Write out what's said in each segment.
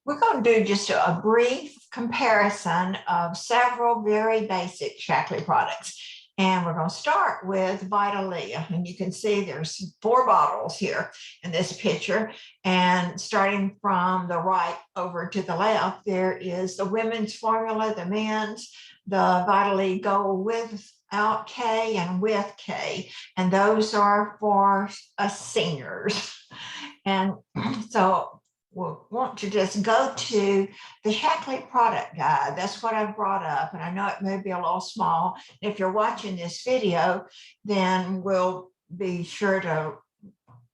We're going to do just a brief comparison of several very basic Shackley products. And we're going to start with Vita. And you can see there's 4 bottles here in this picture. And starting from the right over to the left, there is the women's formula, the men's, the Vita Go without K and with K. And those are for us seniors. And so we'll want to just go to the Shackley product guide. That's what I've brought up. And I know it may be a little small. If you're watching this video, then we'll be sure to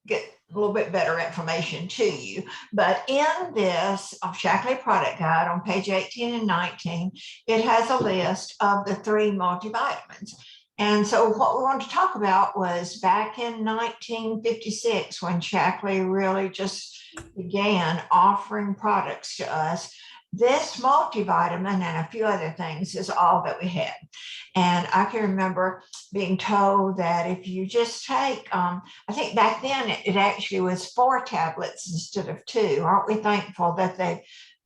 get a little bit better information to you. But in this Shackley product guide on page 18 and 19, it has a list of the 3 multivitamins. And so what we wanted to talk about was back in 1956, when Shackley really just began offering products to us. This multivitamin and a few other things is all that we had. And I can remember being told that if you just take, I think back then it actually was 4 tablets instead of 2. Aren't we thankful that they've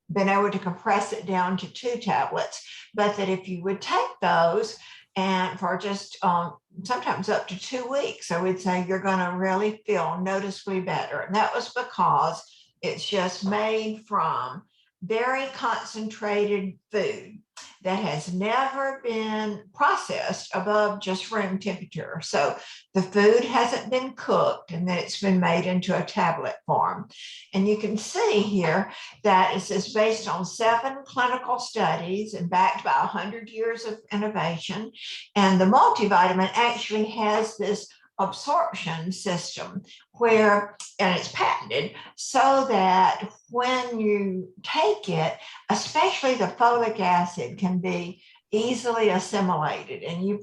been able to compress it down to 2 tablets? But that if you would take those, and for just sometimes up to 2 weeks, I would say you're going to really feel noticeably better. And that was because it's just made from very concentrated food that has never been processed above just room temperature. So the food hasn't been cooked, and then it's been made into a tablet form. And you can see here that this is based on 7 clinical studies and backed by 100 years of innovation. And the multivitamin actually has this absorption system where, and it's patented, so that when you take it, especially the folic acid, can be easily assimilated. And you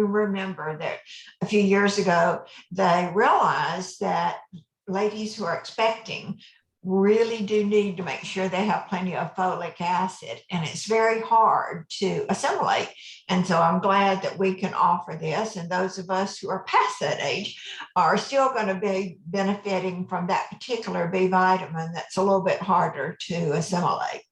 remember that a few years ago, they realized that ladies who are expecting really do need to make sure they have plenty of folic acid, and it's very hard to assimilate. And so I'm glad that we can offer this, and those of us who are past that age are still going to be benefiting from that particular B vitamin that's a little bit harder to assimilate.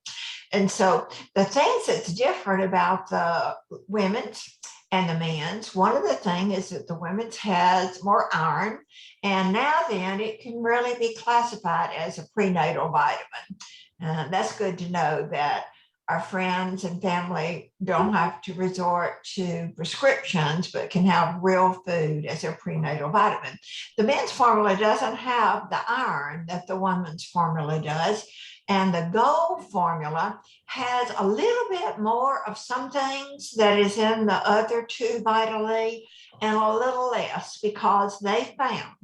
And so the things that's different about the women's and the men's, one of the things is that the women's has more iron, and now then it can really be classified as a prenatal vitamin. That's good to know that our friends and family don't have to resort to prescriptions, but can have real food as a prenatal vitamin. The men's formula doesn't have the iron that the women's formula does. And the Gold formula has a little bit more of some things that is in the other 2 Vita, and a little less, because they found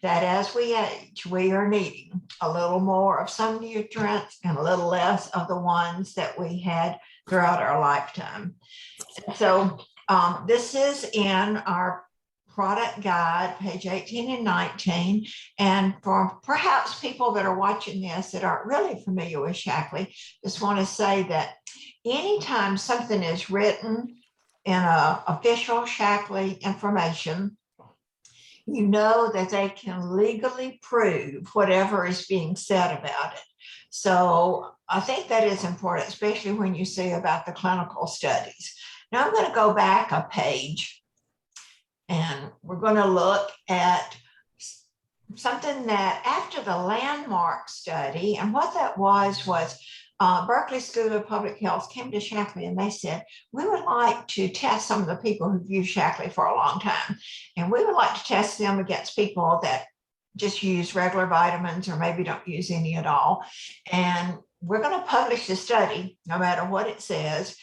that as we age, we are needing a little more of some nutrients and a little less of the ones that we had throughout our lifetime. So this is in our product guide, page 18 and 19. And for perhaps people that are watching this that aren't really familiar with Shackley, just want to say that anytime something is written in an official Shackley information, you know that they can legally prove whatever is being said about it. So I think that is important, especially when you see about the clinical studies. Now I'm going to go back a page, and we're going to look at something that after the landmark study, and what that was Berkeley School of Public Health came to Shackley and they said, we would like to test some of the people who've used Shackley for a long time. And we would like to test them against people that just use regular vitamins or maybe don't use any at all. And we're going to publish the study no matter what it says.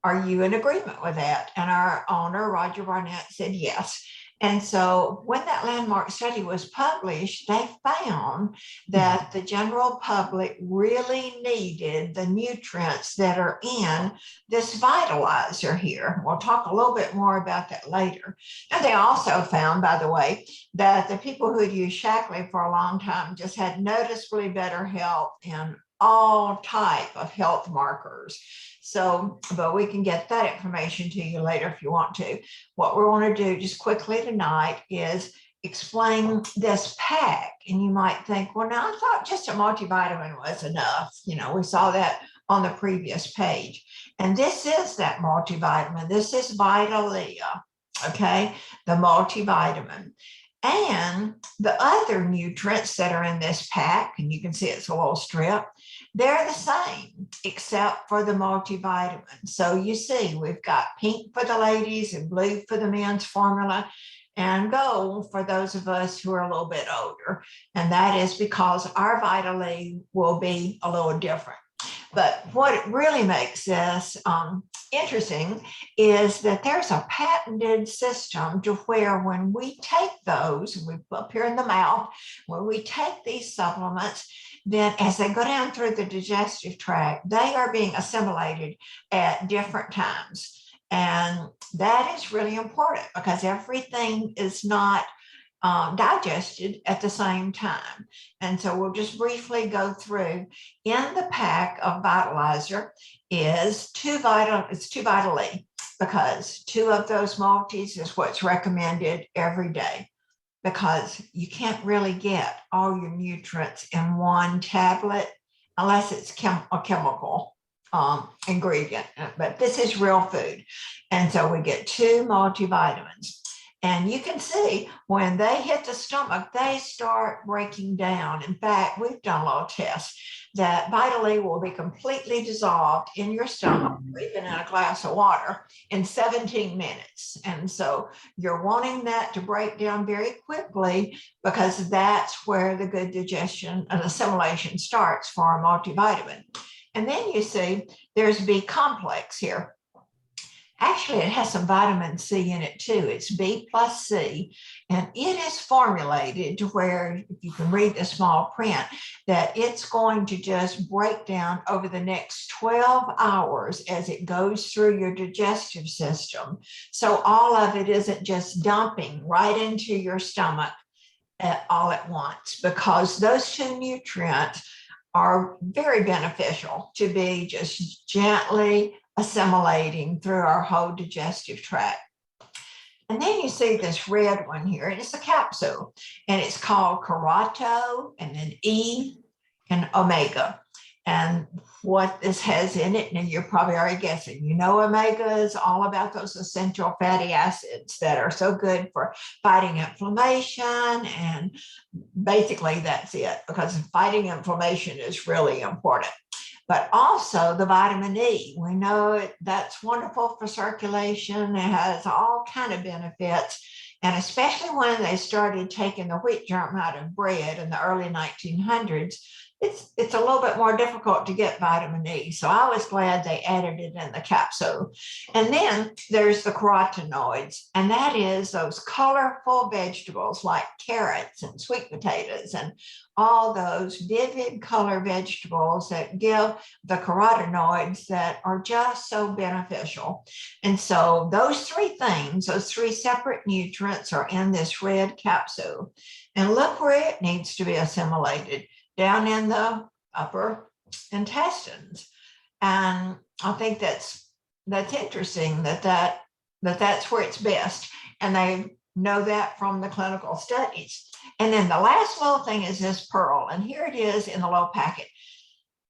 Are you in agreement with that? And our owner, Roger Barnett, said yes. And so when that landmark study was published, they found that the general public really needed the nutrients that are in this Vitalizer here. We'll talk a little bit more about that later. And they also found, by the way, that the people who had used Shackley for a long time just had noticeably better health in all type of health markers. So, but we can get that information to you later if you want to. What we want to do just quickly tonight is explain this pack. And you might think, well, now I thought just a multivitamin was enough. You know, we saw that on the previous page. And this is that multivitamin. This is Vitalia, okay, the multivitamin. And the other nutrients that are in this pack, and you can see it's a little strip, they're the same except for the multivitamin. So you see, we've got pink for the ladies and blue for the men's formula and gold for those of us who are a little bit older. And that is because our Vitally will be a little different. But what it really makes this interesting is that there's a patented system to where when we take those, we up here in the mouth, when we take these supplements, then as they go down through the digestive tract, they are being assimilated at different times. And that is really important because everything is not digested at the same time. And so we'll just briefly go through. In the pack of Vitalizer is two Vitally because two of those multis is what's recommended every day because you can't really get all your nutrients in one tablet unless it's a chemical ingredient, but this is real food. And so we get two multivitamins. And you can see when they hit the stomach, they start breaking down. In fact, we've done a little test that Vitally will be completely dissolved in your stomach, or even in a glass of water, in 17 minutes. And so you're wanting that to break down very quickly because that's where the good digestion and assimilation starts for a multivitamin. And then you see there's B complex here. Actually, it has some vitamin C in it too. It's B plus C, and it is formulated to where, if you can read the small print, that it's going to just break down over the next 12 hours as it goes through your digestive system. So all of it isn't just dumping right into your stomach all at once, because those two nutrients are very beneficial to be just gently assimilating through our whole digestive tract. And then you see this red one here, and it's a capsule, and it's called Kerato, and then E and Omega. And what this has in it, and you're probably already guessing, you know, Omega is all about those essential fatty acids that are so good for fighting inflammation. And basically that's it, because fighting inflammation is really important. But also the vitamin E, we know that's wonderful for circulation. It has all kind of benefits. And especially when they started taking the wheat germ out of bread in the early 1900s, it's a little bit more difficult to get vitamin E. So I was glad they added it in the capsule. And then there's the carotenoids, and that is those colorful vegetables like carrots and sweet potatoes and all those vivid color vegetables that give the carotenoids that are just so beneficial. And so those three things, those three separate nutrients are in this red capsule. And look where it needs to be assimilated, down in the upper intestines. And I think that's interesting that's where it's best. And they know that from the clinical studies. And then the last little thing is this pearl. And here it is in the little packet.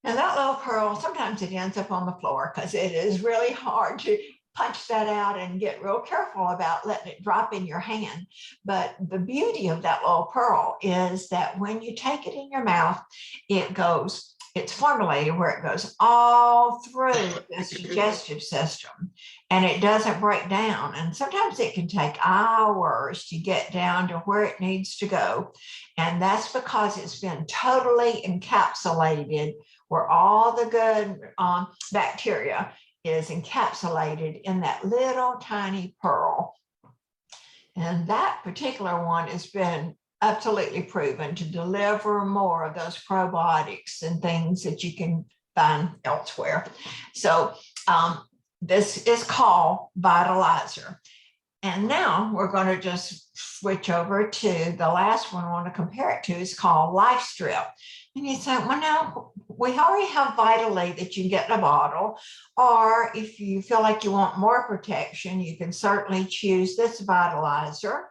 And that little pearl, sometimes it ends up on the floor because it is really hard to punch that out and get real careful about letting it drop in your hand. But the beauty of that little pearl is that when you take it in your mouth, it's formulated where it goes all through this digestive system and it doesn't break down. And sometimes it can take hours to get down to where it needs to go. And that's because it's been totally encapsulated where all the good bacteria is encapsulated in that little tiny pearl. And that particular one has been absolutely proven to deliver more of those probiotics and things that you can find elsewhere. So this is called Vitalizer. And now we're going to just switch over to the last one I want to compare it to is called Life Strip. And you say, well, now we already have Vitally that you get in a bottle, or if you feel like you want more protection, you can certainly choose this Vitalizer,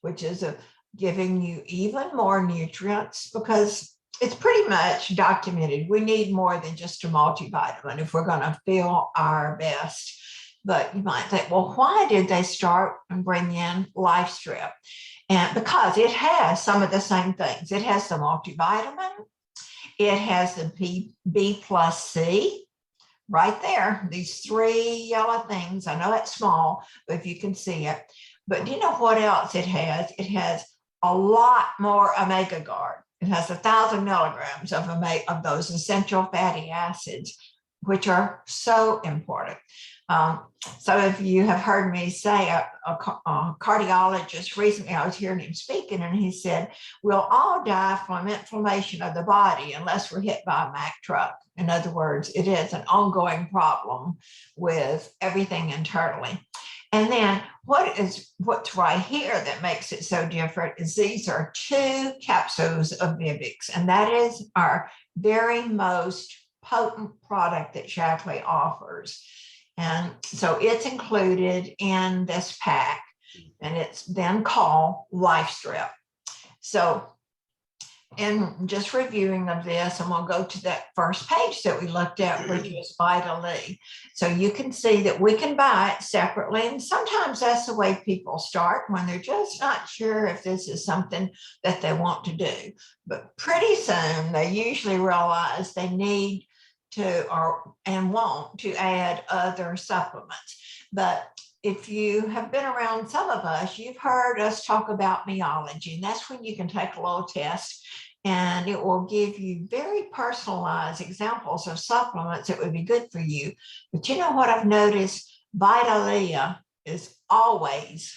which is a giving you even more nutrients, because it's pretty much documented. We need more than just a multivitamin if we're going to feel our best. But you might think, well, why did they start and bring in Life Strip? And because it has some of the same things. It has the multivitamin, it has the B plus C right there, these three yellow things. I know it's small, but if you can see it. But do you know what else it has? It has a lot more omega guard. It has 1,000 milligrams of those essential fatty acids, which are so important. So if you have heard me say, a cardiologist recently, I was hearing him speaking, and he said, we'll all die from inflammation of the body unless we're hit by a Mack truck. In other words, it is an ongoing problem with everything internally. And then what's right here that makes it so different is these are 2 capsules of Vivix, and that is our very most potent product that Shaklee offers. And so it's included in this pack, and it's then called Life Strip. So in just reviewing of this, and we'll go to that first page that we looked at, which is Vitalizer. So you can see that we can buy it separately. And sometimes that's the way people start when they're just not sure if this is something that they want to do. But pretty soon they usually realize they need to and want to add other supplements. But if you have been around some of us, you've heard us talk about meology, and that's when you can take a little test and it will give you very personalized examples of supplements that would be good for you. But you know what I've noticed? Vitalizer is always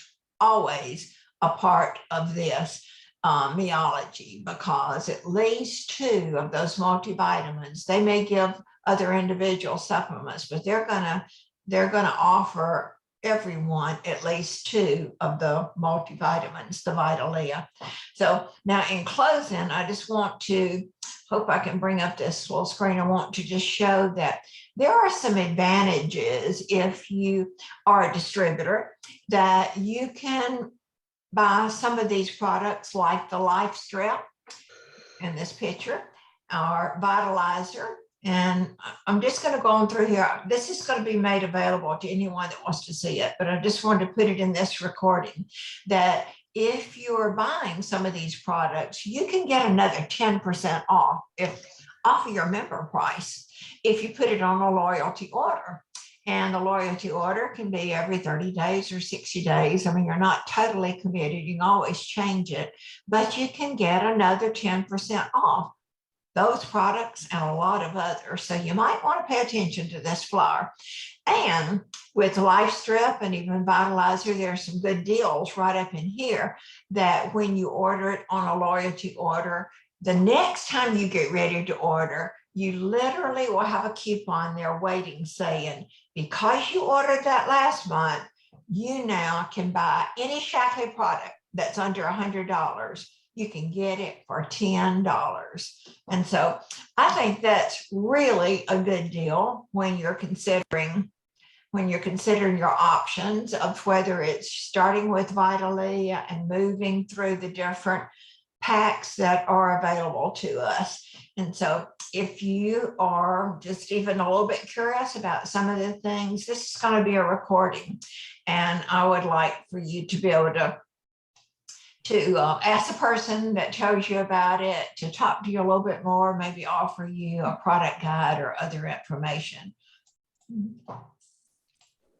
a part of this meology, because at least 2 of those multivitamins, they may give other individual supplements, but they're gonna offer everyone at least 2 of the multivitamins, the Vitalizer. So now in closing, I just want to hope I can bring up this little screen. I want to just show that there are some advantages if you are a distributor, that you can buy some of these products like the Life Strip in this picture, or Vitalizer. And I'm just going to go on through here. This is going to be made available to anyone that wants to see it, but I just wanted to put it in this recording that if you are buying some of these products, you can get another 10% off of your member price if you put it on a loyalty order. And the loyalty order can be every 30 days or 60 days. I mean, you're not totally committed. You can always change it, but you can get another 10% off those products and a lot of others. So you might want to pay attention to this flyer. And with Life Strip and even Vitalizer, there are some good deals right up in here that when you order it on a loyalty order, the next time you get ready to order, you literally will have a coupon there waiting saying, because you ordered that last month, you now can buy any Shaklee product that's under $100. You can get it for $10. And so I think that's really a good deal when you're considering your options of whether it's starting with Vitalizer and moving through the different packs that are available to us. And so if you are just even a little bit curious about some of the things, this is going to be a recording. And I would like for you to be able to ask the person that tells you about it to talk to you a little bit more, maybe offer you a product guide or other information.